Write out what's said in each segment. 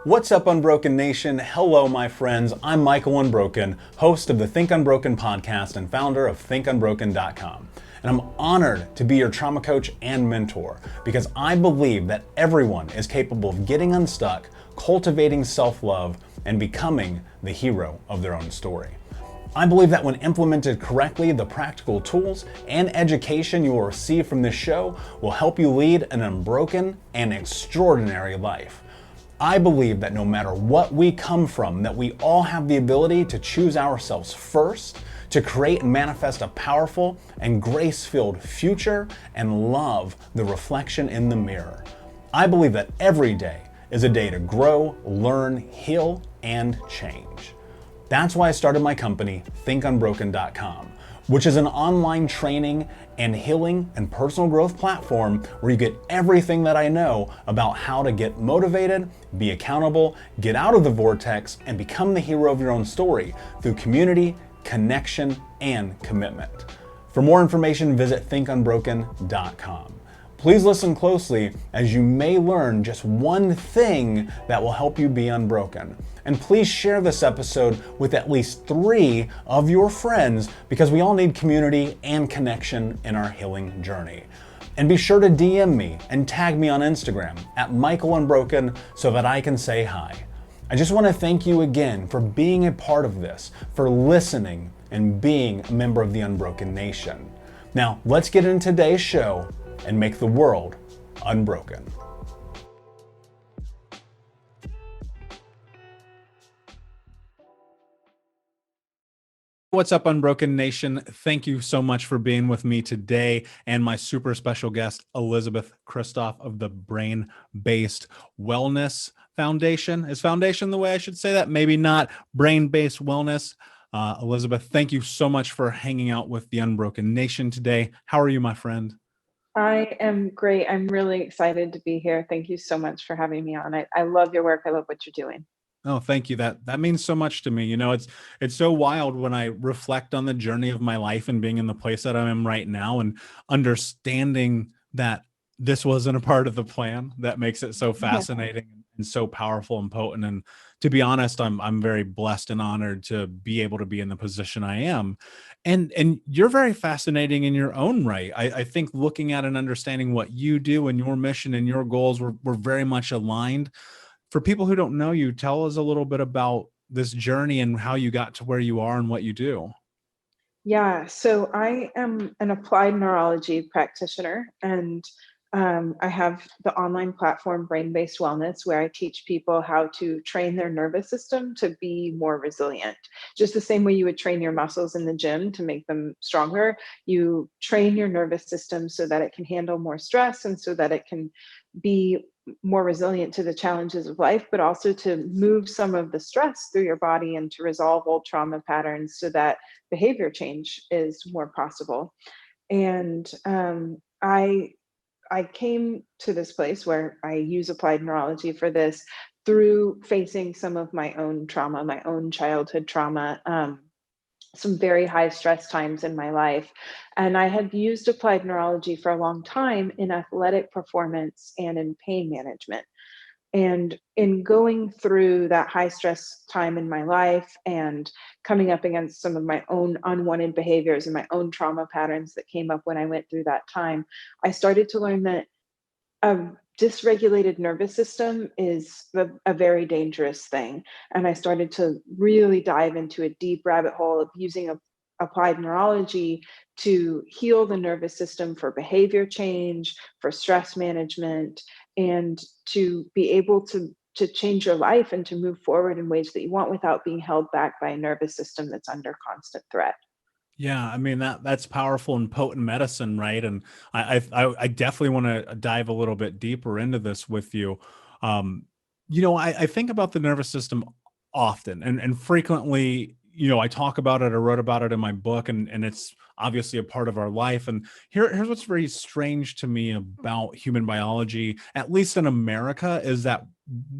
What's up, Unbroken Nation? Hello, my friends. I'm Michael Unbroken, host of the Think Unbroken podcast and founder of ThinkUnbroken.com. And I'm honored to be your trauma coach and mentor because I believe that everyone is capable of getting unstuck, cultivating self-love, and becoming the hero of their own story. I believe that when implemented correctly, the practical tools and education you will receive from this show will help you lead an unbroken and extraordinary life. I believe that no matter what we come from, that we all have the ability to choose ourselves first, to create and manifest a powerful and grace-filled future and love the reflection in the mirror. I believe that every day is a day to grow, learn, heal, and change. That's why I started my company, ThinkUnbroken.com, which is an online training and healing and personal growth platform where you get everything that I know about how to get motivated, be accountable, get out of the vortex, and become the hero of your own story through community, connection, and commitment. For more information, visit ThinkUnbroken.com. Please listen closely as you may learn just one thing that will help you be unbroken. And please share this episode with at least 3 of your friends because we all need community and connection in our healing journey. And be sure to DM me and tag me on Instagram at Michael Unbroken so that I can say hi. I just want to thank you again for being a part of this, for listening and being a member of the Unbroken Nation. Now, let's get into today's show and make the world unbroken. What's up, Unbroken Nation? Thank you so much for being with me today and my super special guest, Elisabeth Kristof of the Brain-Based Wellness Foundation. Is foundation the way I should say that? Maybe not. Brain-Based Wellness. Elisabeth, thank you so much for hanging out with the Unbroken Nation today. How are you, my friend? I am great. I'm really excited to be here. Thank you so much for having me on. I love your work. I love what you're doing. Oh, thank you. That means so much to me. You know, it's so wild when I reflect on the journey of my life and being in the place that I'm in right now and understanding that this wasn't a part of the plan. That makes it so Yeah. fascinating and so powerful and potent. And to be honest, I'm very blessed and honored to be able to be in the position I am. And you're very fascinating in your own right. I think looking at and understanding what you do and your mission and your goals, we're very much aligned. For people who don't know you, tell us a little bit about this journey and how you got to where you are and what you do. Yeah. So I am an applied neurology practitioner, and I have the online platform Brain-Based Wellness, where I teach people how to train their nervous system to be more resilient. Just the same way you would train your muscles in the gym to make them stronger, you train your nervous system so that it can handle more stress and so that it can be more resilient to the challenges of life, but also to move some of the stress through your body and to resolve old trauma patterns so that behavior change is more possible. And I came to this place where I use applied neurology for this through facing some of my own trauma, my own childhood trauma. Some very high stress times in my life. And I had used applied neurology for a long time in athletic performance and in pain management. And in going through that high stress time in my life and coming up against some of my own unwanted behaviors and my own trauma patterns that came up when I went through that time, I started to learn that a dysregulated nervous system is a very dangerous thing. And I started to really dive into a deep rabbit hole of using applied neurology to heal the nervous system for behavior change, for stress management, and to be able to change your life and to move forward in ways that you want without being held back by a nervous system that's under constant threat. Yeah, I mean that's powerful and potent medicine, right? And I definitely want to dive a little bit deeper into this with you. Um, I think about the nervous system often and frequently. I talk about it, I wrote about it in my book, and it's obviously a part of our life. And here's what's very strange to me about human biology, at least in America, is that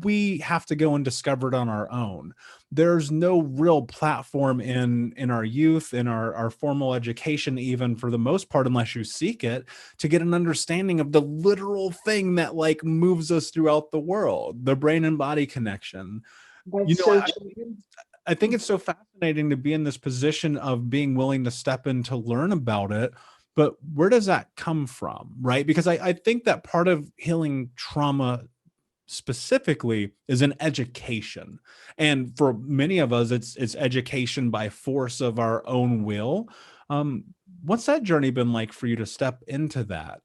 we have to go and discover it on our own. There's no real platform in our youth, in our formal education, even for the most part, unless you seek it, to get an understanding of the literal thing that like moves us throughout the world, the brain and body connection. You That's know, so I, true. I think it's so fascinating to be in this position of being willing to step in to learn about it. But where does that come from, right? Because I think that part of healing trauma specifically is an education. And for many of us, it's education by force of our own will. Um, what's that journey been like for you to step into that?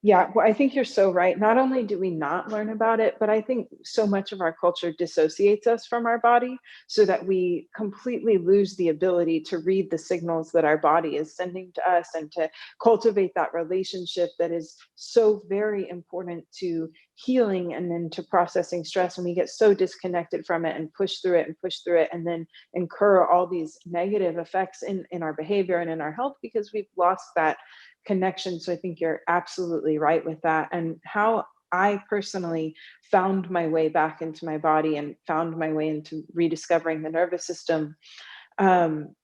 Yeah, well, I think you're so right. Not only do we not learn about it, but I think so much of our culture dissociates us from our body so that we completely lose the ability to read the signals that our body is sending to us and to cultivate that relationship that is so very important to healing and then to processing stress. And we get so disconnected from it and push through it and push through it and then incur all these negative effects in our behavior and in our health because we've lost that connection. So I think you're absolutely right with that. And how I personally found my way back into my body and found my way into rediscovering the nervous system. Um,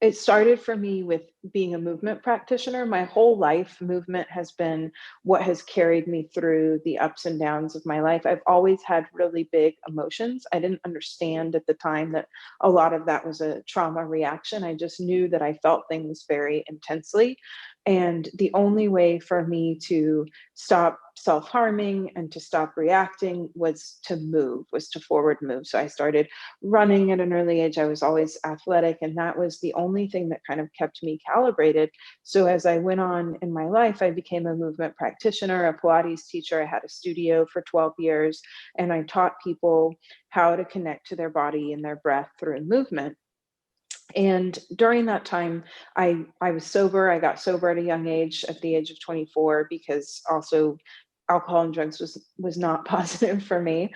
it started for me with being a movement practitioner. My whole life, movement has been what has carried me through the ups and downs of my life. I've always had really big emotions. I didn't understand at the time that a lot of that was a trauma reaction. I just knew that I felt things very intensely. And the only way for me to stop self harming and to stop reacting was to move, was to forward move. So I started running at an early age. I was always athletic, and that was the only thing that kind of kept me calibrated. So as I went on in my life, I became a movement practitioner, a Pilates teacher. I had a studio for 12 years, and I taught people how to connect to their body and their breath through movement. And during that time, I was sober. I got sober at a young age, at the age of 24, because also alcohol and drugs was not positive for me.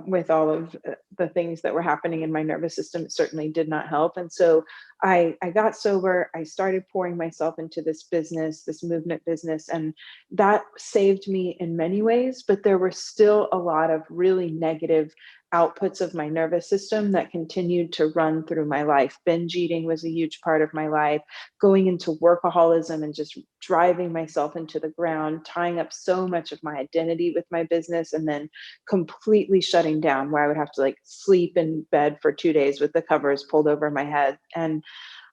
With all of the things that were happening in my nervous system, it certainly did not help. And so I got sober. I started pouring myself into this business, this movement business, and that saved me in many ways. But there were still a lot of really negative outputs of my nervous system that continued to run through my life. Binge eating was a huge part of my life, going into workaholism and just driving myself into the ground, tying up so much of my identity with my business, and then completely shutting down where I would have to like sleep in bed for 2 days with the covers pulled over my head. And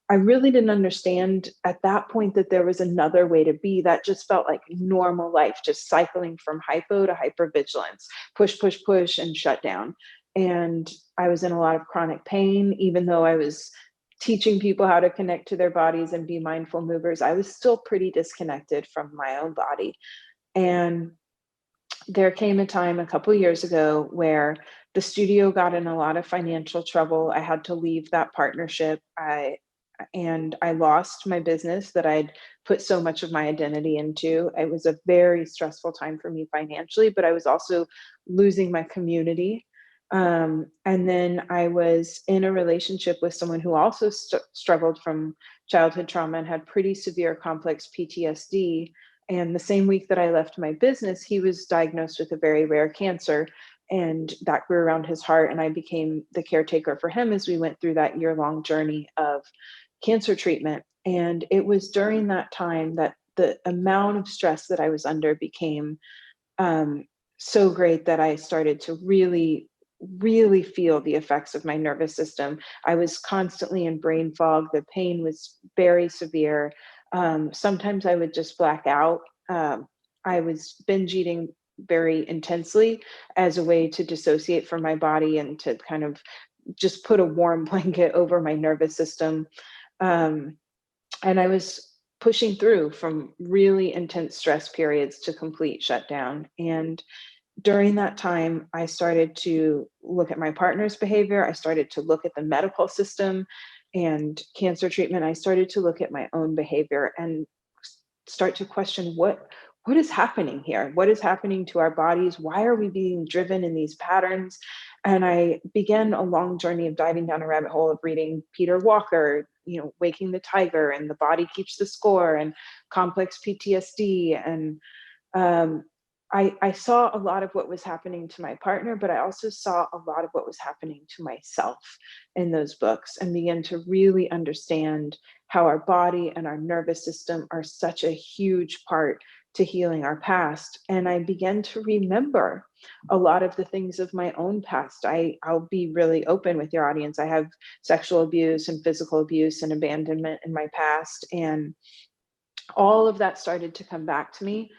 I really didn't understand at that point that there was another way to be. That just felt like normal life, just cycling from hypo to hypervigilance, push, push, push, and shut down. And I was in a lot of chronic pain, even though I was teaching people how to connect to their bodies and be mindful movers. I was still pretty disconnected from my own body. And there came a time a couple years ago where the studio got in a lot of financial trouble. I had to leave that partnership. I lost my business that I'd put so much of my identity into. It was a very stressful time for me financially, but I was also losing my community. And then I was in a relationship with someone who also struggled from childhood trauma and had pretty severe complex PTSD. And the same week that I left my business, he was diagnosed with a very rare cancer, and that grew around his heart. And I became the caretaker for him as we went through that year-long journey of cancer treatment. And it was during that time that the amount of stress that I was under became um, so great that I started to really, really feel the effects of my nervous system. I was constantly in brain fog. The pain was very severe. Sometimes I would just black out. I was binge eating very intensely as a way to dissociate from my body and to kind of just put a warm blanket over my nervous system. Um, and I was pushing through from really intense stress periods to complete shutdown. And during that time, I started to look at my partner's behavior. I started to look at the medical system and cancer treatment. I started to look at my own behavior and start to question what is happening here? What is happening to our bodies? Why are we being driven in these patterns? And I began a long journey of diving down a rabbit hole of reading Peter Walker, Waking the Tiger and The Body Keeps the Score and Complex PTSD. And um, I saw a lot of what was happening to my partner, but I also saw a lot of what was happening to myself in those books, and began to really understand how our body and our nervous system are such a huge part to healing our past. And I began to remember a lot of the things of my own past. I'll be really open with your audience. I have sexual abuse and physical abuse and abandonment in my past. And all of that started to come back to me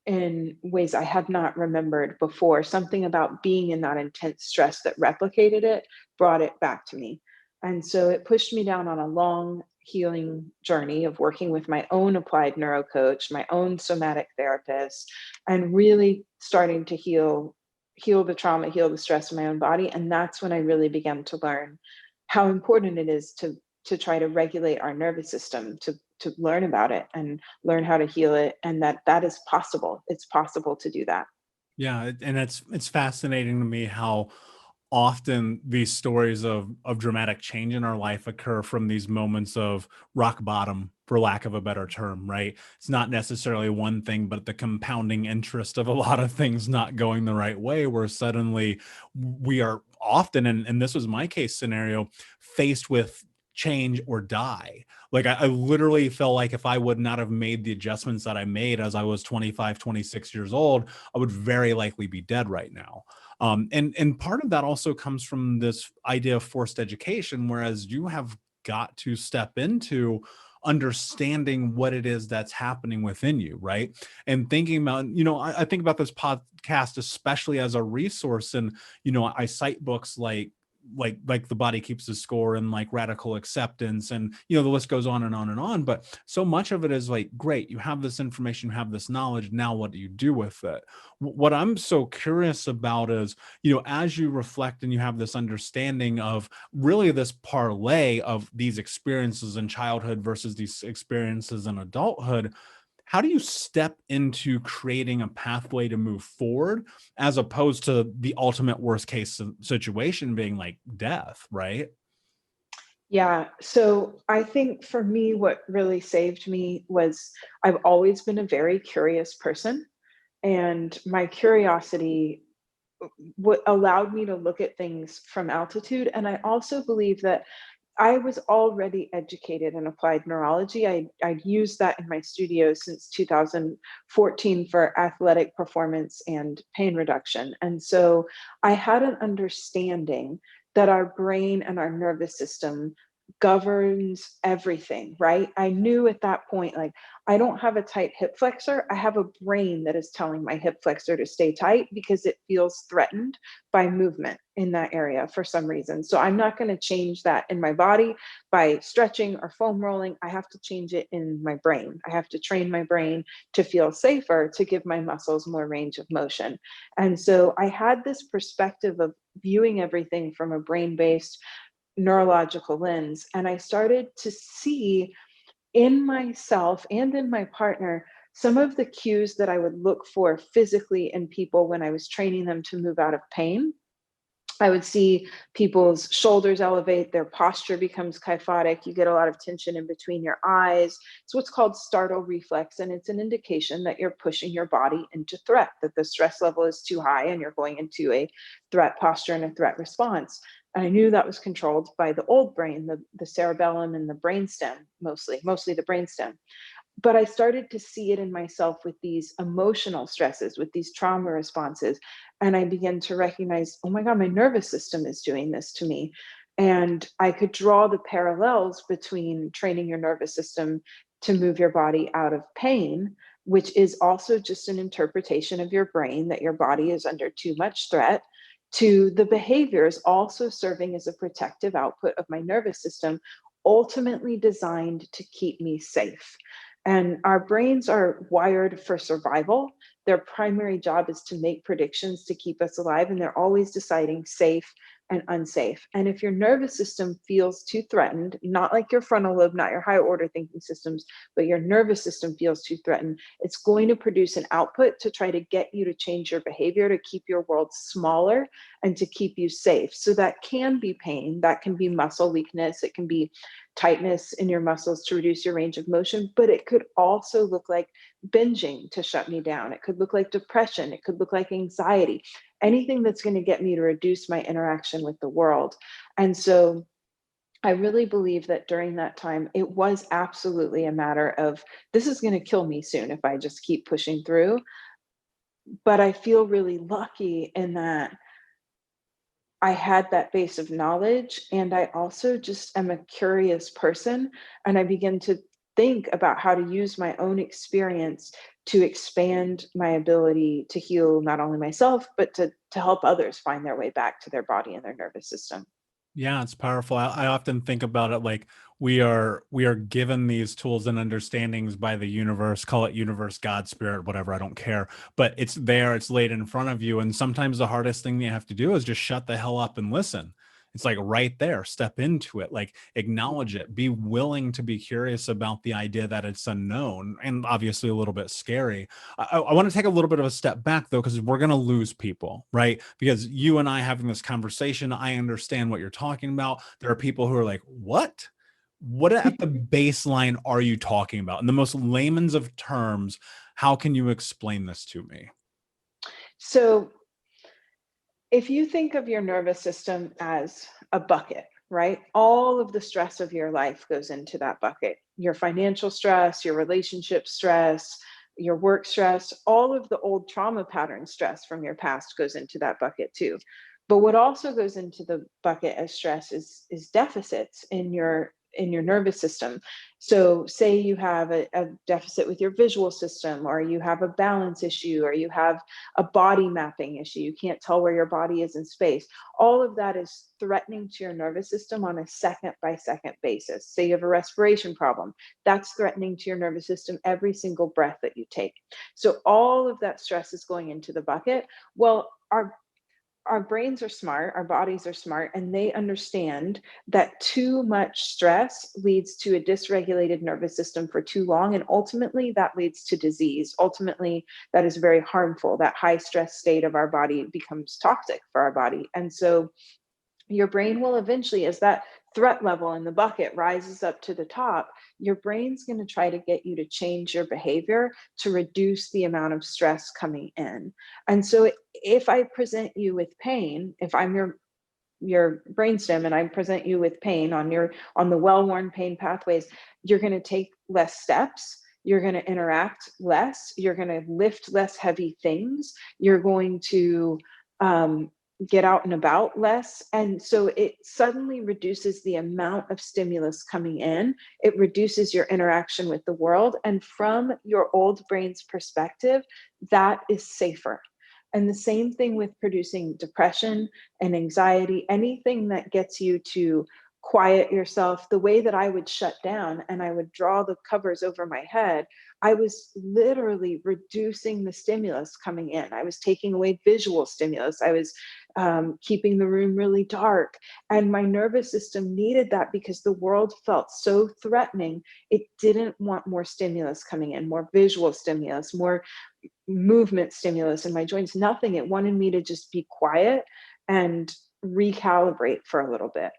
in ways I had not remembered before. Something about being in that intense stress that replicated it brought it back to me. And so it pushed me down on a long healing journey of working with my own applied neuro coach, my own somatic therapist, and really starting to heal the trauma, heal the stress in my own body. And that's when I really began to learn how important it is to try to regulate our nervous system, to learn about it and learn how to heal it, and that is possible. It's possible to do that. Yeah, and it's fascinating to me how often these stories of dramatic change in our life occur from these moments of rock bottom, for lack of a better term, right? It's not necessarily one thing, but the compounding interest of a lot of things not going the right way, where suddenly we are often, and this was my case scenario, faced with change or die. Like I literally felt like if I would not have made the adjustments that I made as I was 25, 26 years old, I would very likely be dead right now. And part of that also comes from this idea of forced education, whereas you have got to step into understanding what it is that's happening within you, right? And thinking about, I think about this podcast especially as a resource, and I cite books like The Body Keeps the Score and like Radical Acceptance, and the list goes on and on and on. But so much of it is like, great, you have this information, you have this knowledge, now what do you do with it? What I'm so curious about is, as you reflect and you have this understanding of really this parlay of these experiences in childhood versus these experiences in adulthood, how do you step into creating a pathway to move forward, as opposed to the ultimate worst case situation being like death, right? Yeah. So I think for me, what really saved me was I've always been a very curious person. And my curiosity what allowed me to look at things from altitude. And I also believe that I was already educated in applied neurology. I'd used that in my studio since 2014 for athletic performance and pain reduction. And so I had an understanding that our brain and our nervous system governs everything, right? I knew at that point, like, I don't have a tight hip flexor. I have a brain that is telling my hip flexor to stay tight because it feels threatened by movement in that area for some reason. So I'm not going to change that in my body by stretching or foam rolling. I have to change it in my brain. I have to train my brain to feel safer, to give my muscles more range of motion. And so I had this perspective of viewing everything from a brain based neurological lens. And I started to see in myself and in my partner some of the cues that I would look for physically in people when I was training them to move out of pain. I would see people's shoulders elevate, their posture becomes kyphotic, you get a lot of tension in between your eyes. It's what's called startle reflex, and it's an indication that you're pushing your body into threat, that the stress level is too high and you're going into a threat posture and a threat response. And I knew that was controlled by the old brain, the cerebellum and the brainstem, mostly the brainstem. But I started to see it in myself with these emotional stresses, with these trauma responses. And I began to recognize, oh my God, my nervous system is doing this to me. And I could draw the parallels between training your nervous system to move your body out of pain, which is also just an interpretation of your brain that your body is under too much threat, to the behaviors also serving as a protective output of my nervous system, ultimately designed to keep me safe. And our brains are wired for survival. Their primary job is to make predictions to keep us alive, and they're always deciding safe and unsafe. And if your nervous system feels too threatened, not like your frontal lobe, not your higher order thinking systems, but your nervous system feels too threatened, it's going to produce an output to try to get you to change your behavior, to keep your world smaller and to keep you safe. So that can be pain, that can be muscle weakness, it can be tightness in your muscles to reduce your range of motion, but it could also look like binging to shut me down. It could look like depression. It could look like anxiety, anything that's going to get me to reduce my interaction with the world. And so I really believe that during that time, it was absolutely a matter of, this is going to kill me soon if I just keep pushing through. But I feel really lucky in that I had that base of knowledge, and I also just am a curious person, and I begin to think about how to use my own experience to expand my ability to heal not only myself, but to help others find their way back to their body and their nervous system. Yeah, it's powerful. I often think about it like we are given these tools and understandings by the universe, call it universe, God, spirit, whatever, I don't care. But it's there, it's laid in front of you. And sometimes the hardest thing you have to do is just shut the hell up and listen. It's like right there, step into it, like acknowledge it, be willing to be curious about the idea that it's unknown and obviously a little bit scary. I want to take a little bit of a step back though, because we're going to lose people, right? Because you and I having this conversation, I understand what you're talking about. There are people who are like, what at the baseline are you talking about? In the most layman's of terms, how can you explain this to me? So if you think of your nervous system as a bucket, right? All of the stress of your life goes into that bucket. Your financial stress, your relationship stress, your work stress, all of the old trauma pattern stress from your past goes into that bucket too. But what also goes into the bucket as stress is deficits in your nervous system. So say you have a deficit with your visual system, or you have a balance issue, or you have a body mapping issue. You can't tell where your body is in space. All of that is threatening to your nervous system on a second by second basis. Say you have a respiration problem, that's threatening to your nervous system every single breath that you take. So all of that stress is going into the bucket. Well, our brains are smart, our bodies are smart, and they understand that too much stress leads to a dysregulated nervous system for too long. And ultimately, that leads to disease. Ultimately, that is very harmful. That high stress state of our body becomes toxic for our body. And so your brain will eventually, as that threat level in the bucket rises up to the top, your brain's going to try to get you to change your behavior to reduce the amount of stress coming in. And so if I present you with pain, if I'm your brainstem and I present you with pain on the well-worn pain pathways, you're going to take less steps, you're going to interact less, you're going to lift less heavy things, you're going to get out and about less. And so it suddenly reduces the amount of stimulus coming in. It reduces your interaction with the world. And from your old brain's perspective, that is safer. And the same thing with producing depression and anxiety, anything that gets you to quiet yourself. The way that I would shut down and I would draw the covers over my head, I was literally reducing the stimulus coming in. I was taking away visual stimulus. I was keeping the room really dark. And my nervous system needed that because the world felt so threatening. It didn't want more stimulus coming in, more visual stimulus, more movement stimulus in my joints, nothing. It wanted me to just be quiet and recalibrate for a little bit.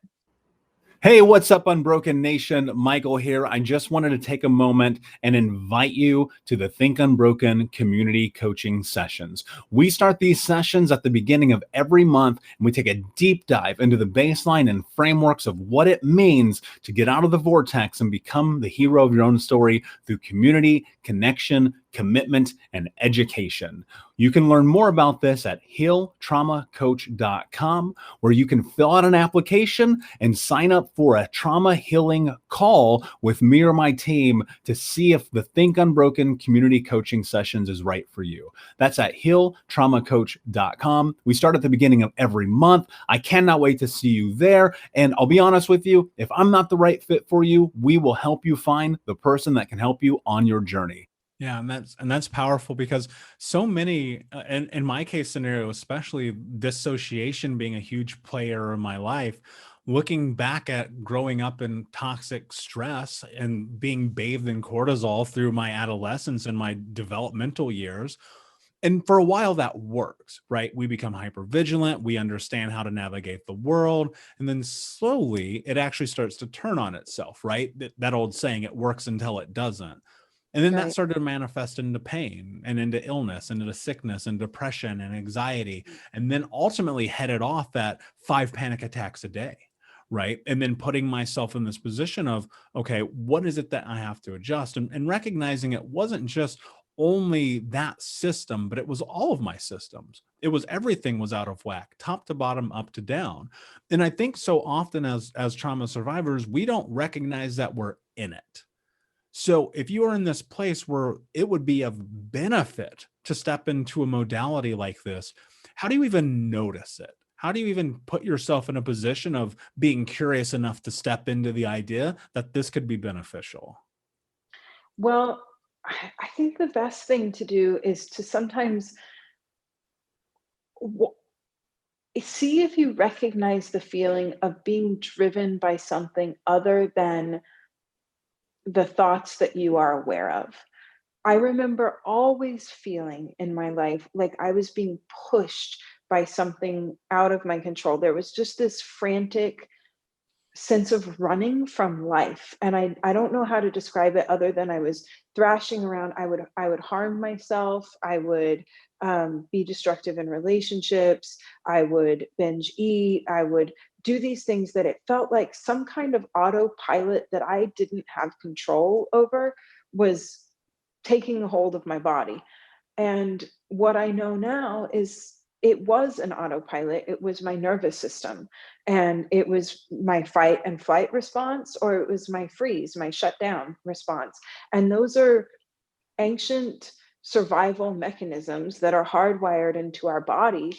Hey, what's up, Unbroken Nation? Michael here. I just wanted to take a moment and invite you to the Think Unbroken community coaching sessions. We start these sessions at the beginning of every month, and we take a deep dive into the baseline and frameworks of what it means to get out of the vortex and become the hero of your own story through community, connection, commitment, and education. You can learn more about this at healtraumacoach.com, where you can fill out an application and sign up for a trauma healing call with me or my team to see if the Think Unbroken community coaching sessions is right for you. That's at healtraumacoach.com. We start at the beginning of every month. I cannot wait to see you there. And I'll be honest with you, if I'm not the right fit for you, we will help you find the person that can help you on your journey. Yeah, and that's powerful because so many, in my case scenario, especially dissociation being a huge player in my life, looking back at growing up in toxic stress and being bathed in cortisol through my adolescence and my developmental years. And for a while that works, right? We become hyper vigilant, we understand how to navigate the world, and then slowly it actually starts to turn on itself, right? That old saying, it works until it doesn't. And then that Right. started to manifest into pain and into illness and into sickness and depression and anxiety, and then ultimately headed off at 5 panic attacks a day. Right. And then putting myself in this position of, okay, what is it that I have to adjust? And recognizing it wasn't just only that system, but it was all of my systems. It was everything was out of whack, top to bottom, up to down. And I think so often as trauma survivors, we don't recognize that we're in it. So if you are in this place where it would be of benefit to step into a modality like this, how do you even notice it? How do you even put yourself in a position of being curious enough to step into the idea that this could be beneficial? Well, I think the best thing to do is to sometimes w- see if you recognize the feeling of being driven by something other than the thoughts that you are aware of. I remember always feeling in my life like I was being pushed by something out of my control. There was just this frantic sense of running from life, and I don't know how to describe it other than I was thrashing around. I would harm myself. I would be destructive in relationships. I would binge eat. I would do these things that it felt like some kind of autopilot that I didn't have control over was taking a hold of my body. And what I know now is it was an autopilot. It was my nervous system. And it was my fight and flight response, or it was my freeze, my shutdown response. And those are ancient survival mechanisms that are hardwired into our body,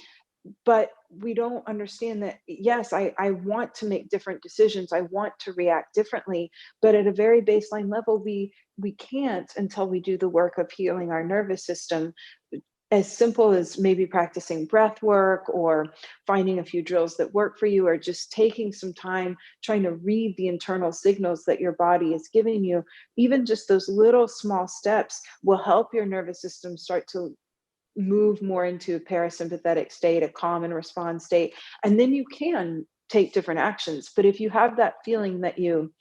but we don't understand that. Yes, I want to make different decisions, I want to react differently, but at a very baseline level we can't until we do the work of healing our nervous system, as simple as maybe practicing breath work or finding a few drills that work for you, or just taking some time trying to read the internal signals that your body is giving you. Even just those little small steps will help your nervous system start to move more into a parasympathetic state, a calm and respond state, and then you can take different actions. But if you have that feeling that you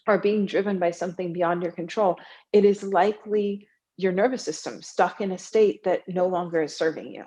are being driven by something beyond your control, it is likely your nervous system stuck in a state that no longer is serving you.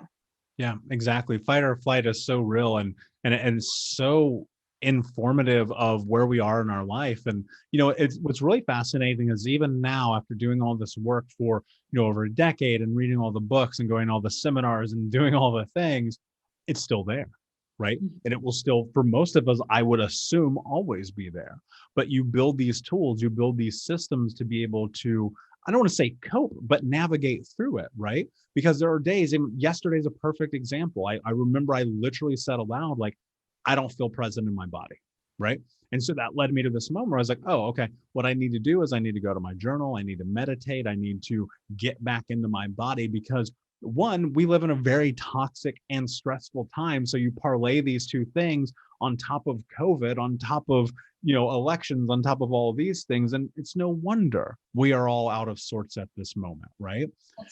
Yeah, exactly. Fight or flight is so real and so informative of where we are in our life. And it's what's really fascinating is even now, after doing all this work for over a decade and reading all the books and going to all the seminars and doing all the things, it's still there, right? And it will still, for most of us, I would assume, always be there. But you build these tools, you build these systems to be able to, I don't want to say cope, but navigate through it, right? Because there are days, and yesterday's a perfect example. I remember I literally said aloud, like, I don't feel present in my body, right? And so that led me to this moment where I was like, oh, okay, what I need to do is I need to go to my journal. I need to meditate. I need to get back into my body because one, we live in a very toxic and stressful time. So you parlay these two things on top of COVID, on top of elections, on top of all of these things. And it's no wonder we are all out of sorts at this moment, right?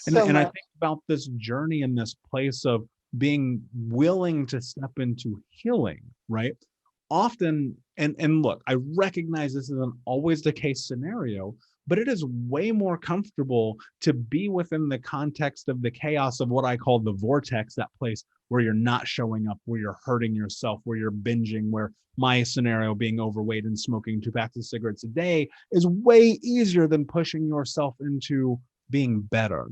And, So and I much. think about this journey in this place of being willing to step into healing, right? Often, and look, I recognize this isn't always the case scenario, but it is way more comfortable to be within the context of the chaos of what I call the vortex, that place where you're not showing up, where you're hurting yourself, where you're binging, where my scenario being overweight and smoking 2 packs of cigarettes a day is way easier than pushing yourself into being better.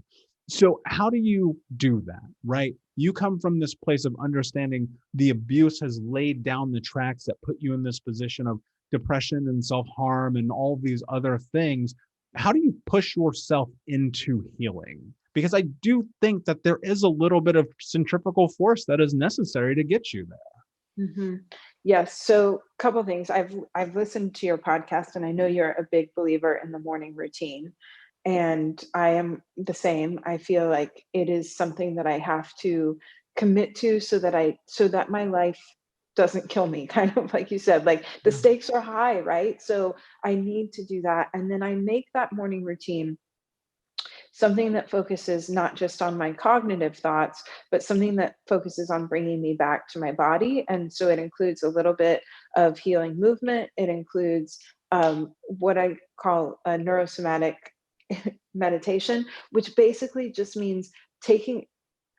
So how do you do that, right? You come from this place of understanding the abuse has laid down the tracks that put you in this position of depression and self-harm and all these other things. How do you push yourself into healing? Because I do think that there is a little bit of centrifugal force that is necessary to get you there. Hmm. Yes. So, a couple things. I've listened to your podcast, and I know you're a big believer in the morning routine. And I am the same. I feel like it is something that I have to commit to so that my life doesn't kill me, kind of like you said, like the Yeah. stakes are high, right? So I need to do that. And then I make that morning routine something that focuses not just on my cognitive thoughts, but something that focuses on bringing me back to my body. And so it includes a little bit of healing movement. It includes what I call a neurosomatic meditation, which basically just means taking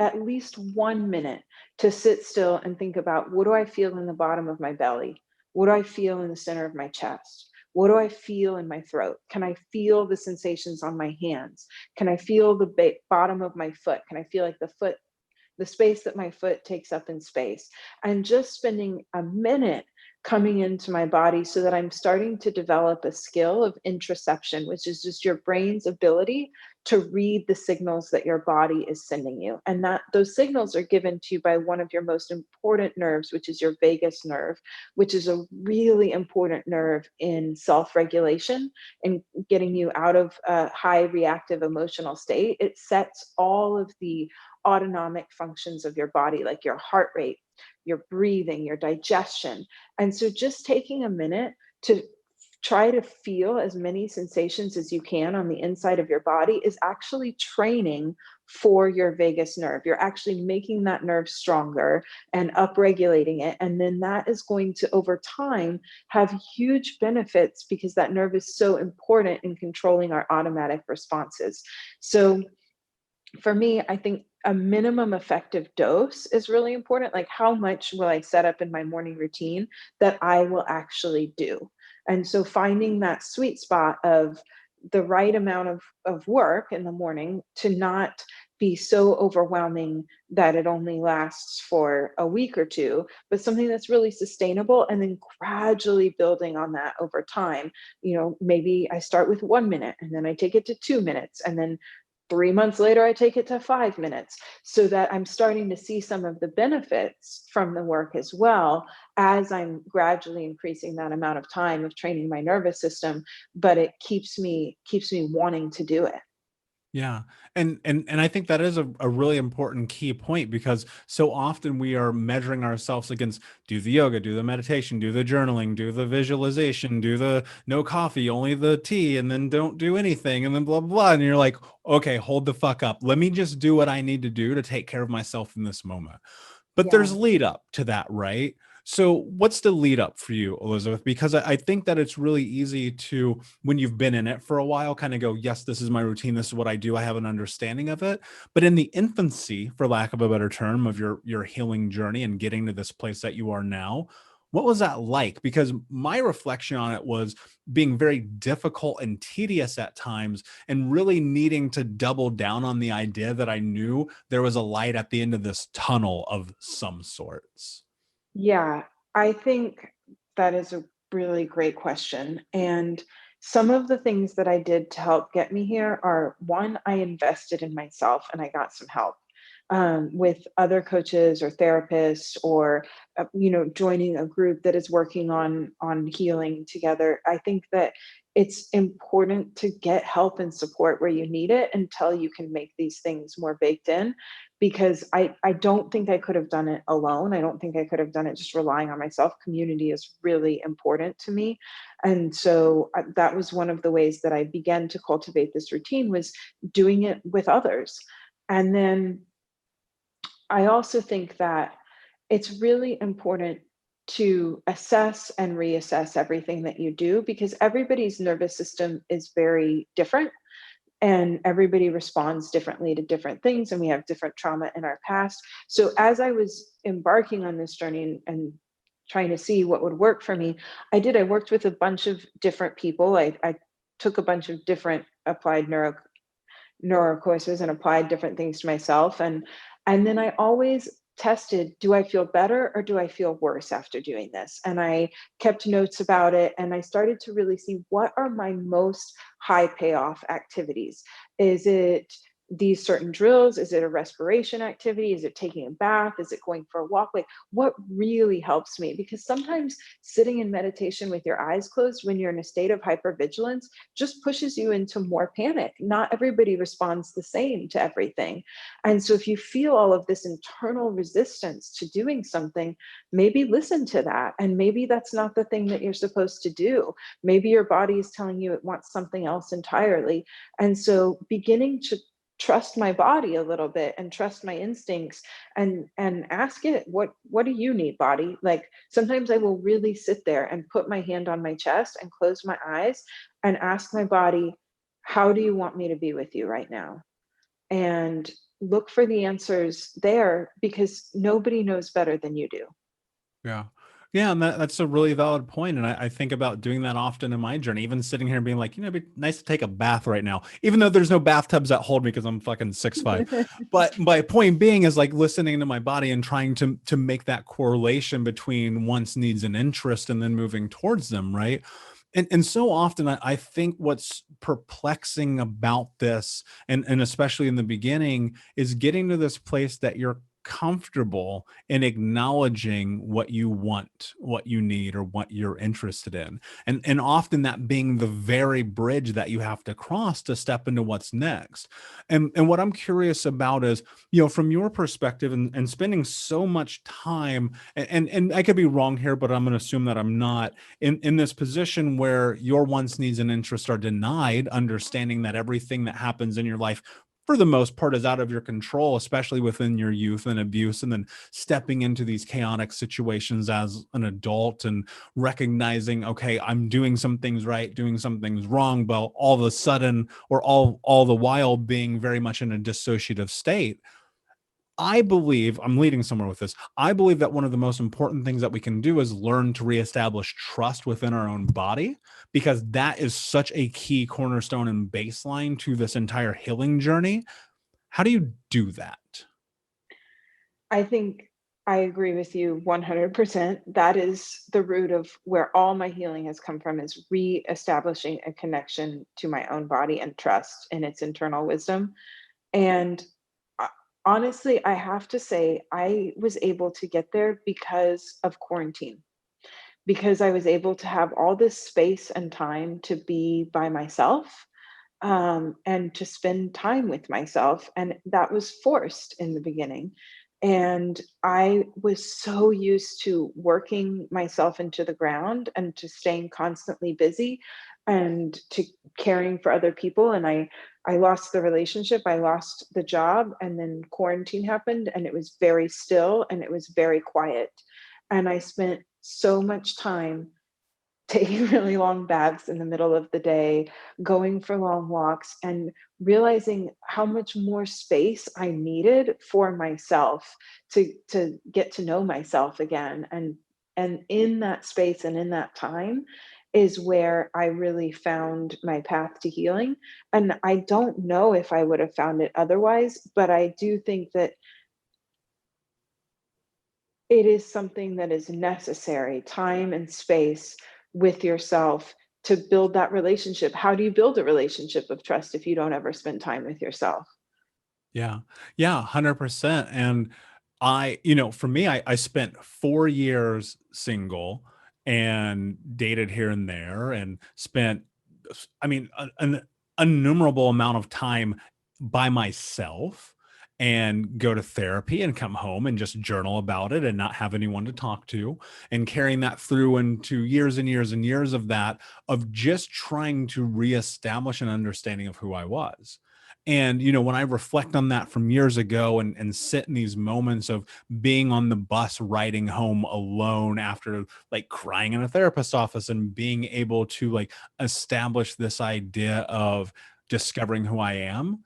at least 1 minute to sit still and think about, what do I feel in the bottom of my belly? What do I feel in the center of my chest? What do I feel in my throat? Can I feel the sensations on my hands? Can I feel the bottom of my foot? Can I feel like the space that my foot takes up in space? And just spending a minute coming into my body so that I'm starting to develop a skill of interoception, which is just your brain's ability to read the signals that your body is sending you. And that those signals are given to you by one of your most important nerves, which is your vagus nerve, which is a really important nerve in self-regulation and getting you out of a high reactive emotional state. It sets all of the autonomic functions of your body, like your heart rate, your breathing, your digestion. And so just taking a minute to try to feel as many sensations as you can on the inside of your body is actually training for your vagus nerve. You're actually making that nerve stronger and upregulating it. And then that is going to, over time, have huge benefits because that nerve is so important in controlling our automatic responses. So for me, I think a minimum effective dose is really important. Like, how much will I set up in my morning routine that I will actually do? And so finding that sweet spot of the right amount of work in the morning to not be so overwhelming that it only lasts for a week or two, but something that's really sustainable, and then gradually building on that over time. Maybe I start with 1 minute and then I take it to 2 minutes, and then 3 months later, I take it to 5 minutes, so that I'm starting to see some of the benefits from the work as well, as I'm gradually increasing that amount of time of training my nervous system. But it keeps me wanting to do it. Yeah. And I think that is a really important key point, because so often we are measuring ourselves against, do the yoga, do the meditation, do the journaling, do the visualization, do the no coffee, only the tea, and then don't do anything, and then blah, blah, blah. And you're like, okay, hold the fuck up. Let me just do what I need to do to take care of myself in this moment. But Yeah. there's lead up to that, right? So what's the lead up for you, Elizabeth? Because I think that it's really easy to, when you've been in it for a while, kind of go, yes, this is my routine. This is what I do. I have an understanding of it. But in the infancy, for lack of a better term, of your healing journey and getting to this place that you are now, what was that like? Because my reflection on it was being very difficult and tedious at times, and really needing to double down on the idea that I knew there was a light at the end of this tunnel of some sorts. Yeah, I think that is a really great question. And some of the things that I did to help get me here are: one, I invested in myself and I got some help with other coaches or therapists, or joining a group that is working on healing together. I think that it's important to get help and support where you need it until you can make these things more baked in, because I don't think I could have done it alone. I don't think I could have done it just relying on myself. Community is really important to me. And so that was one of the ways that I began to cultivate this routine, was doing it with others. And then I also think that it's really important to assess and reassess everything that you do, because everybody's nervous system is very different and everybody responds differently to different things, and we have different trauma in our past. So as I was embarking on this journey and trying to see what would work for me, I worked with a bunch of different people. I took a bunch of different applied neuro courses and applied different things to myself. And then I always tested, do I feel better or do I feel worse after doing this? And I kept notes about it, and I started to really see, what are my most high payoff activities? Is it these certain drills? Is it a respiration activity? Is it taking a bath? Is it going for a walk? Like, what really helps me? Because sometimes sitting in meditation with your eyes closed when you're in a state of hypervigilance just pushes you into more panic. Not everybody responds the same to everything. And so if you feel all of this internal resistance to doing something, maybe listen to that. And maybe that's not the thing that you're supposed to do. Maybe your body is telling you it wants something else entirely. And so beginning to trust my body a little bit and trust my instincts and ask it, what do you need, body? Like, sometimes I will really sit there and put my hand on my chest and close my eyes and ask my body, how do you want me to be with you right now? And look for the answers there, because nobody knows better than you do. Yeah. Yeah. And that's a really valid point. And I think about doing that often in my journey, even sitting here and being like, it'd be nice to take a bath right now, even though there's no bathtubs that hold me because I'm fucking 6'5". But my point being is like listening to my body and trying to make that correlation between wants, needs, and interest, and then moving towards them. Right. And so often I think what's perplexing about this, and especially in the beginning, is getting to this place that you're comfortable in acknowledging what you want, what you need, or what you're interested in. And often that being the very bridge that you have to cross to step into what's next. And what I'm curious about is, from your perspective, and spending so much time, and I could be wrong here, but I'm going to assume that I'm not, in this position where your wants, needs, and interests are denied, understanding that everything that happens in your life for the most part is out of your control, especially within your youth and abuse, and then stepping into these chaotic situations as an adult and recognizing, okay, I'm doing some things right, doing some things wrong, but all of a sudden, or all the while being very much in a dissociative state. I believe, I'm leading somewhere with this. I believe that one of the most important things that we can do is learn to reestablish trust within our own body, because that is such a key cornerstone and baseline to this entire healing journey. How do you do that? I think I agree with you 100%. That is the root of where all my healing has come from, is re-establishing a connection to my own body and trust in its internal wisdom. And uh, honestly, I have to say, I was able to get there because of quarantine, because I was able to have all this space and time to be by myself, and to spend time with myself. And that was forced in the beginning. And I was so used to working myself into the ground and to staying constantly busy and to caring for other people. And I lost the relationship, I lost the job, and then quarantine happened, and it was very still and it was very quiet. And I spent so much time taking really long baths in the middle of the day, going for long walks, and realizing how much more space I needed for myself to get to know myself again. And in that space and in that time is where I really found my path to healing. And I don't know if I would have found it otherwise, but I do think that it is something that is necessary, time and space with yourself, to build that relationship. How do you build a relationship of trust if you don't ever spend time with yourself? Yeah. Yeah. 100%. And for me, I spent 4 years single and dated here and there, and spent, an innumerable amount of time by myself, and go to therapy and come home and just journal about it and not have anyone to talk to, and carrying that through into years and years and years of that, of just trying to reestablish an understanding of who I was. And, when I reflect on that from years ago, and sit in these moments of being on the bus riding home alone after like crying in a therapist's office, and being able to like establish this idea of discovering who I am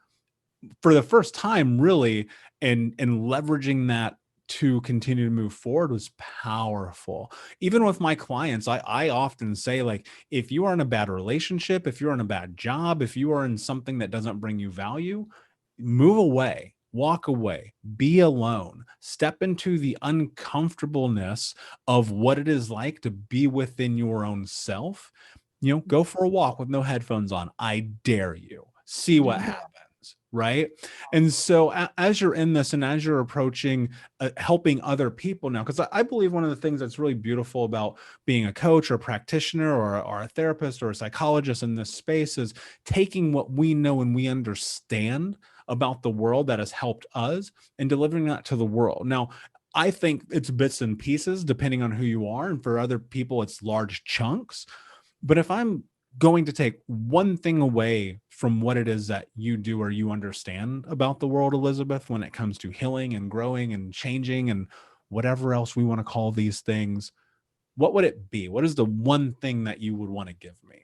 for the first time, really, and leveraging that to continue to move forward, was powerful. Even with my clients, I often say, like, if you are in a bad relationship, if you're in a bad job, if you are in something that doesn't bring you value, move away, walk away, be alone, step into the uncomfortableness of what it is like to be within your own self. Go for a walk with no headphones on. I dare you. See what happens. right? And so as you're in this and as you're approaching helping other people now, because I believe one of the things that's really beautiful about being a coach or a practitioner or a therapist or a psychologist in this space is taking what we know and we understand about the world that has helped us and delivering that to the world. Now, I think it's bits and pieces depending on who you are. And for other people, it's large chunks. But if I'm going to take one thing away from what it is that you do or you understand about the world, Elisabeth, when it comes to healing and growing and changing and whatever else we want to call these things, what would it be? What is the one thing that you would want to give me?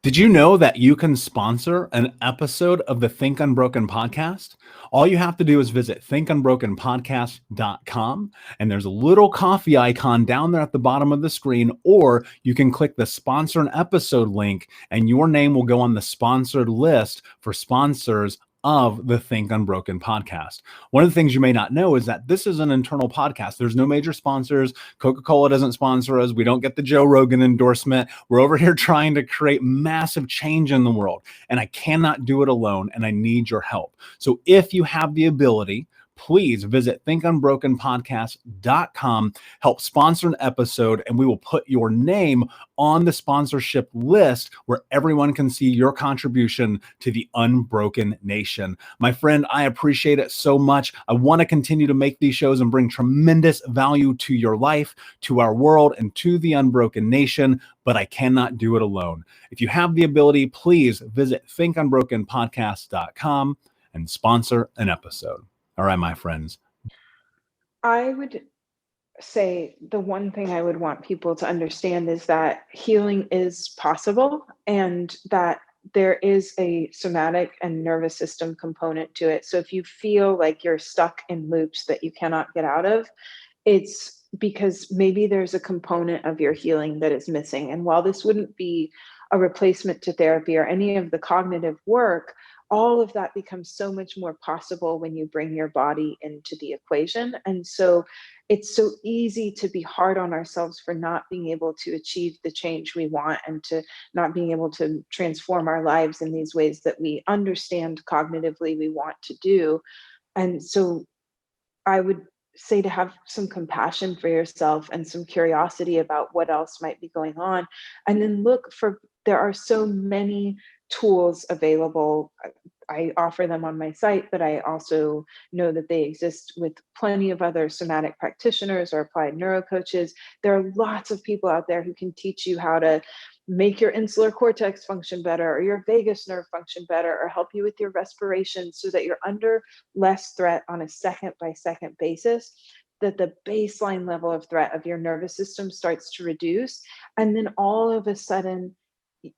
Did you know that you can sponsor an episode of the Think Unbroken podcast? All you have to do is visit thinkunbrokenpodcast.com, and there's a little coffee icon down there at the bottom of the screen, or you can click the sponsor an episode link and your name will go on the sponsored list for sponsors of the Think Unbroken podcast. One of the things you may not know is that this is an internal podcast. There's no major sponsors. Coca-Cola doesn't sponsor us. We don't get the Joe Rogan endorsement. We're over here trying to create massive change in the world, and I cannot do it alone, and I need your help. So if you have the ability, please visit thinkunbrokenpodcast.com, help sponsor an episode, and we will put your name on the sponsorship list where everyone can see your contribution to the unbroken nation. My friend, I appreciate it so much. I want to continue to make these shows and bring tremendous value to your life, to our world, and to the unbroken nation, but I cannot do it alone. If you have the ability, please visit thinkunbrokenpodcast.com and sponsor an episode. All right, my friends. I would say the one thing I would want people to understand is that healing is possible and that there is a somatic and nervous system component to it. So if you feel like you're stuck in loops that you cannot get out of, it's because maybe there's a component of your healing that is missing. And while this wouldn't be a replacement to therapy or any of the cognitive work, all of that becomes so much more possible when you bring your body into the equation. And so it's so easy to be hard on ourselves for not being able to achieve the change we want and to not being able to transform our lives in these ways that we understand cognitively we want to do. And so I would say to have some compassion for yourself and some curiosity about what else might be going on. And then look for, there are so many tools available. I offer them on my site, but I also know that they exist with plenty of other somatic practitioners or applied neuro coaches. There are lots of people out there who can teach you how to make your insular cortex function better or your vagus nerve function better or help you with your respiration so that you're under less threat on a second by second basis, that the baseline level of threat of your nervous system starts to reduce. And then all of a sudden,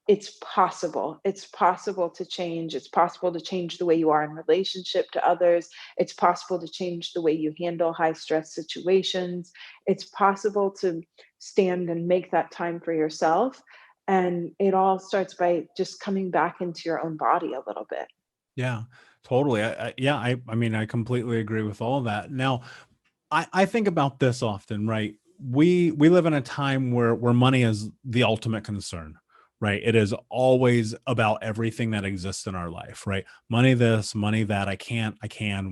it's possible. It's possible to change. It's possible to change the way you are in relationship to others. It's possible to change the way you handle high stress situations. It's possible to stand and make that time for yourself. And it all starts by just coming back into your own body a little bit. Yeah, totally. I mean, I completely agree with all that. Now, I think about this often, right? We live in a time where money is the ultimate concern, right? It is always about everything that exists in our life, right? Money this, money that, I can,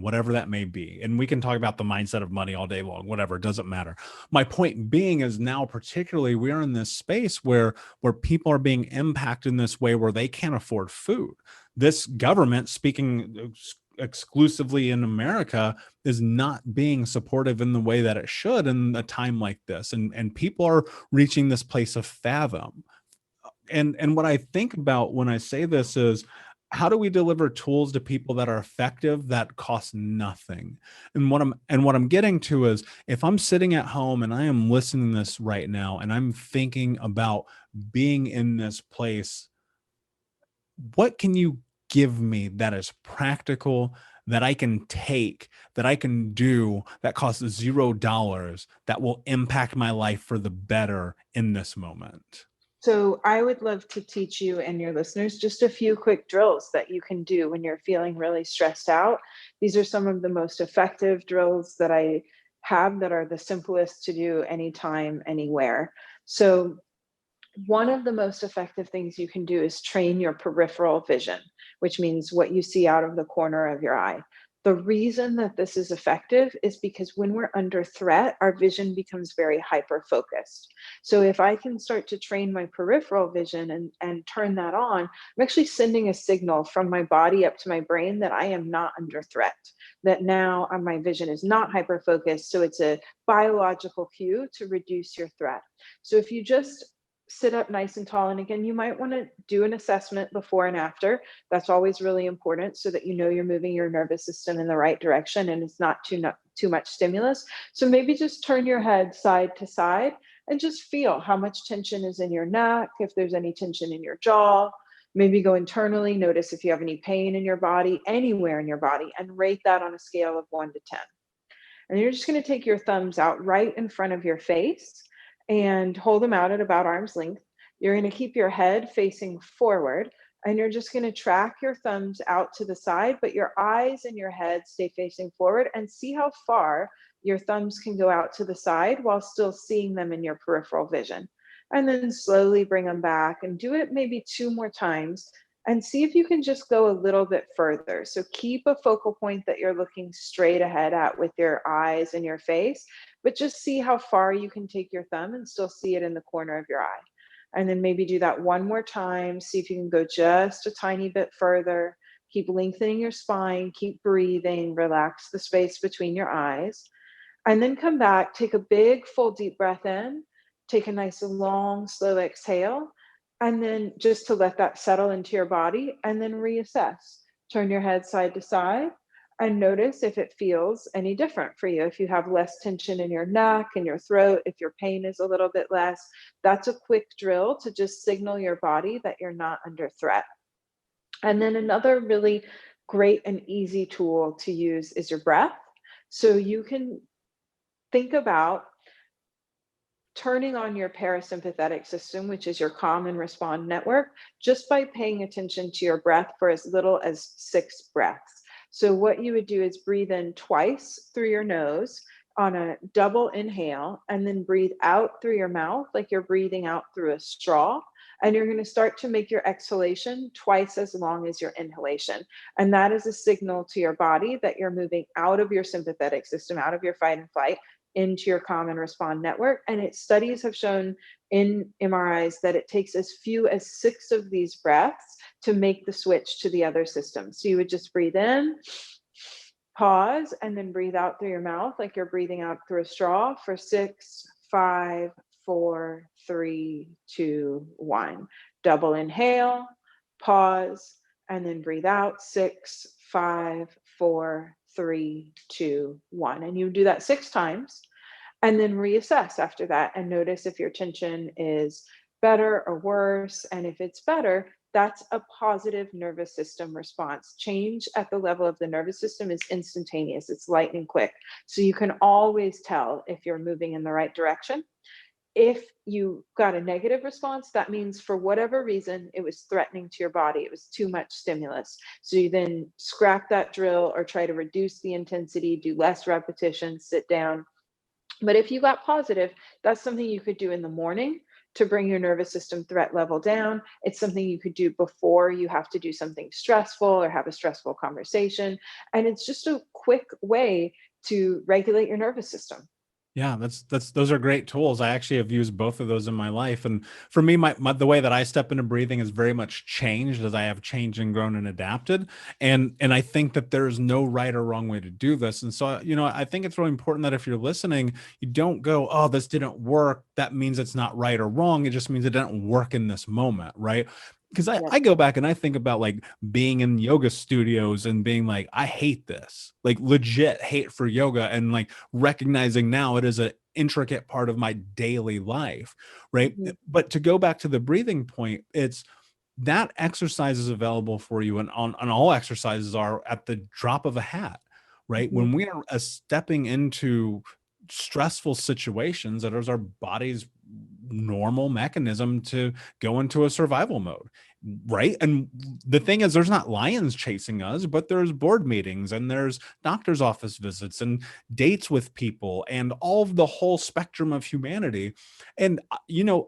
whatever that may be. And we can talk about the mindset of money all day long, whatever, it doesn't matter. My point being is now particularly we are in this space where people are being impacted in this way where they can't afford food. This government, speaking exclusively in America, is not being supportive in the way that it should in a time like this. And people are reaching this place of fathom. And what I think about when I say this is, how do we deliver tools to people that are effective that cost nothing? And what I'm getting to is, if I'm sitting at home and I am listening to this right now and I'm thinking about being in this place, what can you give me that is practical, that I can take, that I can do, that costs $0, that will impact my life for the better in this moment? So I would love to teach you and your listeners just a few quick drills that you can do when you're feeling really stressed out. These are some of the most effective drills that I have that are the simplest to do anytime, anywhere. So one of the most effective things you can do is train your peripheral vision. which means what you see out of the corner of your eye. The reason that this is effective is because when we're under threat, our vision becomes very hyper focused. So if I can start to train my peripheral vision and turn that on, I'm actually sending a signal from my body up to my brain that I am not under threat, that now my vision is not hyper focused. So it's a biological cue to reduce your threat. So if you just sit up nice and tall, and again, you might want to do an assessment before and after. That's always really important so that you know you're moving your nervous system in the right direction and it's not too much stimulus. So maybe just turn your head side to side and just feel how much tension is in your neck, if there's any tension in your jaw. Maybe go internally, notice if you have any pain in your body, anywhere in your body, and rate that on a scale of 1 to 10. And you're just going to take your thumbs out right in front of your face and hold them out at about arm's length. You're going to keep your head facing forward, and you're just going to track your thumbs out to the side, but your eyes and your head stay facing forward, and see how far your thumbs can go out to the side while still seeing them in your peripheral vision. And then slowly bring them back and do it maybe 2 more times and see if you can just go a little bit further. So keep a focal point that you're looking straight ahead at with your eyes and your face, but just see how far you can take your thumb and still see it in the corner of your eye. And then maybe do that 1 more time. See if you can go just a tiny bit further. Keep lengthening your spine, keep breathing, relax the space between your eyes. And then come back, take a big, full, deep breath in, take a nice, long, slow exhale, and then just to let that settle into your body, and then reassess. Turn your head side to side and notice if it feels any different for you. If you have less tension in your neck and your throat, if your pain is a little bit less, that's a quick drill to just signal your body that you're not under threat. And then another really great and easy tool to use is your breath. So you can think about turning on your parasympathetic system, which is your calm and respond network, just by paying attention to your breath for as little as 6 breaths. So what you would do is breathe in twice through your nose on a double inhale, and then breathe out through your mouth like you're breathing out through a straw. And you're going to start to make your exhalation twice as long as your inhalation. And that is a signal to your body that you're moving out of your sympathetic system, out of your fight and flight, into your calm and respond network. And studies have shown in MRIs that it takes as few as 6 of these breaths to make the switch to the other system. So you would just breathe in, pause, and then breathe out through your mouth like you're breathing out through a straw for 6, 5, 4, 3, 2, 1. Double inhale, pause, and then breathe out 6, 5, 4, 3, 2, 1. And you do that 6 times and then reassess after that and notice if your tension is better or worse. And if it's better, that's a positive nervous system response. Change at the level of the nervous system is instantaneous. It's lightning quick. So you can always tell if you're moving in the right direction. If you got a negative response, that means for whatever reason, it was threatening to your body. It was too much stimulus. So you then scrap that drill or try to reduce the intensity, do less repetitions, sit down. But if you got positive, that's something you could do in the morning to bring your nervous system threat level down. It's something you could do before you have to do something stressful or have a stressful conversation. And it's just a quick way to regulate your nervous system. Yeah, those are great tools. I actually have used both of those in my life. And for me, the way that I step into breathing is very much changed as I have changed and grown and adapted. And I think that there's no right or wrong way to do this. And so, I think it's really important that if you're listening, you don't go, oh, this didn't work. That means it's not right or wrong. It just means it didn't work in this moment, right? Because I go back and I think about like being in yoga studios and being like, I hate this, like legit hate for yoga, and like recognizing now it is an intricate part of my daily life, right? Mm-hmm. But to go back to the breathing point, it's that exercise is available for you, and on all exercises are at the drop of a hat, right? Mm-hmm. When we are stepping into stressful situations, that is our body's normal mechanism to go into a survival mode. Right. And the thing is, there's not lions chasing us, but there's board meetings and there's doctor's office visits and dates with people and all of the whole spectrum of humanity. And,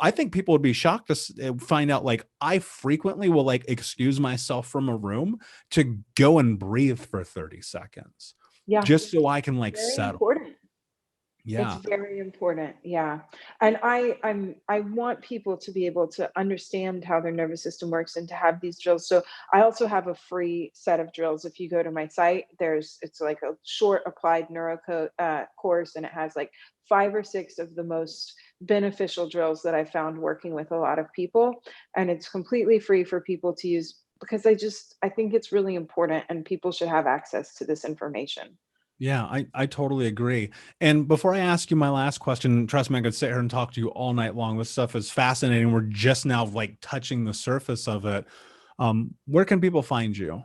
I think people would be shocked to find out, like, I frequently will like excuse myself from a room to go and breathe for 30 seconds Yeah, just so I can like very settle. important. It's Yeah. very important. Yeah. And I want people to be able to understand how their nervous system works and to have these drills. So I also have a free set of drills. If you go to my site, it's like a short applied course, and it has like 5 or 6 of the most beneficial drills that I found working with a lot of people. And it's completely free for people to use because I think it's really important and people should have access to this information. Yeah, I totally agree. And before I ask you my last question, trust me, I could sit here and talk to you all night long. This stuff is fascinating. We're just now like touching the surface of it. Where can people find you?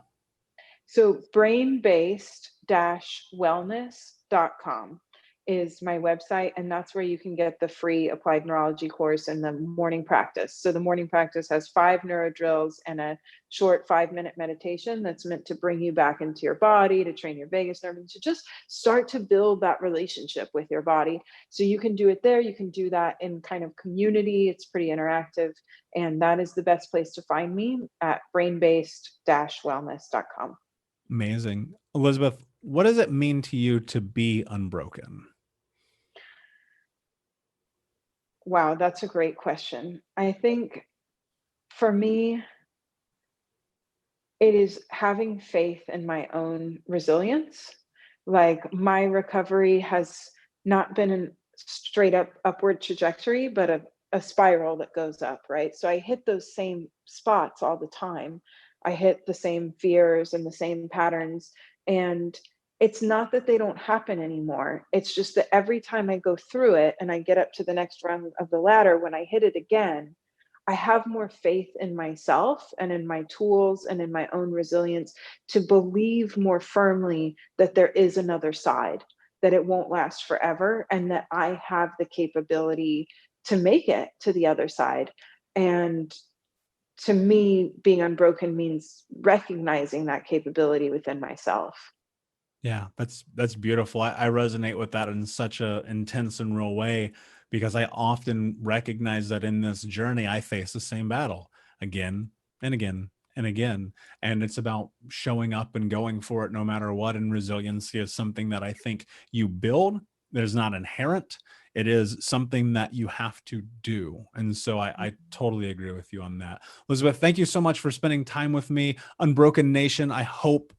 So brain-based-wellness.com is my website, and that's where you can get the free applied neurology course and the morning practice. So the morning practice has 5 neuro drills and a short 5-minute meditation that's meant to bring you back into your body, to train your vagus nerve, and to just start to build that relationship with your body. So you can do it there. You can do that in kind of community. It's pretty interactive. And that is the best place to find me at brain-based-wellness.com. Amazing. Elisabeth, what does it mean to you to be unbroken? Wow, that's a great question. I think for me, it is having faith in my own resilience. Like my recovery has not been a straight up upward trajectory, but a spiral that goes up, right? So I hit those same spots all the time. I hit the same fears and the same patterns. And it's not that they don't happen anymore. It's just that every time I go through it and I get up to the next rung of the ladder, when I hit it again, I have more faith in myself and in my tools and in my own resilience to believe more firmly that there is another side, that it won't last forever, and that I have the capability to make it to the other side. And to me, being unbroken means recognizing that capability within myself. Yeah, that's beautiful. I resonate with that in such a intense and real way because I often recognize that in this journey I face the same battle again and again and again. And it's about showing up and going for it no matter what. And resiliency is something that I think you build. That is not inherent. It is something that you have to do. And so I totally agree with you on that. Elisabeth, thank you so much for spending time with me. Unbroken Nation, I hope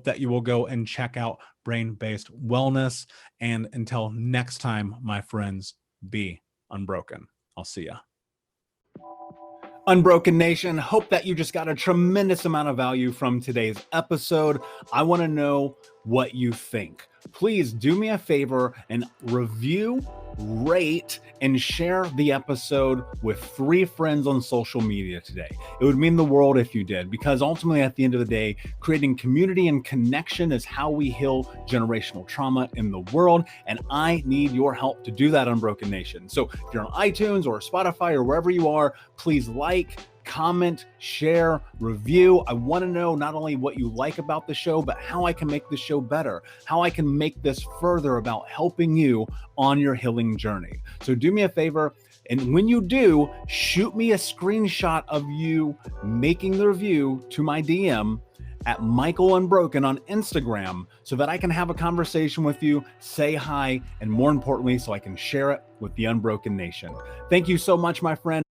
that you will go and check out Brain-Based Wellness. And until next time, my friends, be unbroken. I'll see ya. Unbroken Nation, hope that you just got a tremendous amount of value from today's episode. I want to know what you think. Please do me a favor and review, rate, and share the episode with 3 friends on social media today. It would mean the world if you did, because ultimately at the end of the day, creating community and connection is how we heal generational trauma in the world. And I need your help to do that, Unbroken Nation. So if you're on iTunes or Spotify or wherever you are, please like, comment, share, review. I want to know not only what you like about the show, but how I can make the show better, how I can make this further about helping you on your healing journey. So do me a favor, and when you do, shoot me a screenshot of you making the review to my DM at Michael Unbroken on Instagram so that I can have a conversation with you, say hi, and more importantly, so I can share it with the Unbroken Nation. Thank you so much, my friend.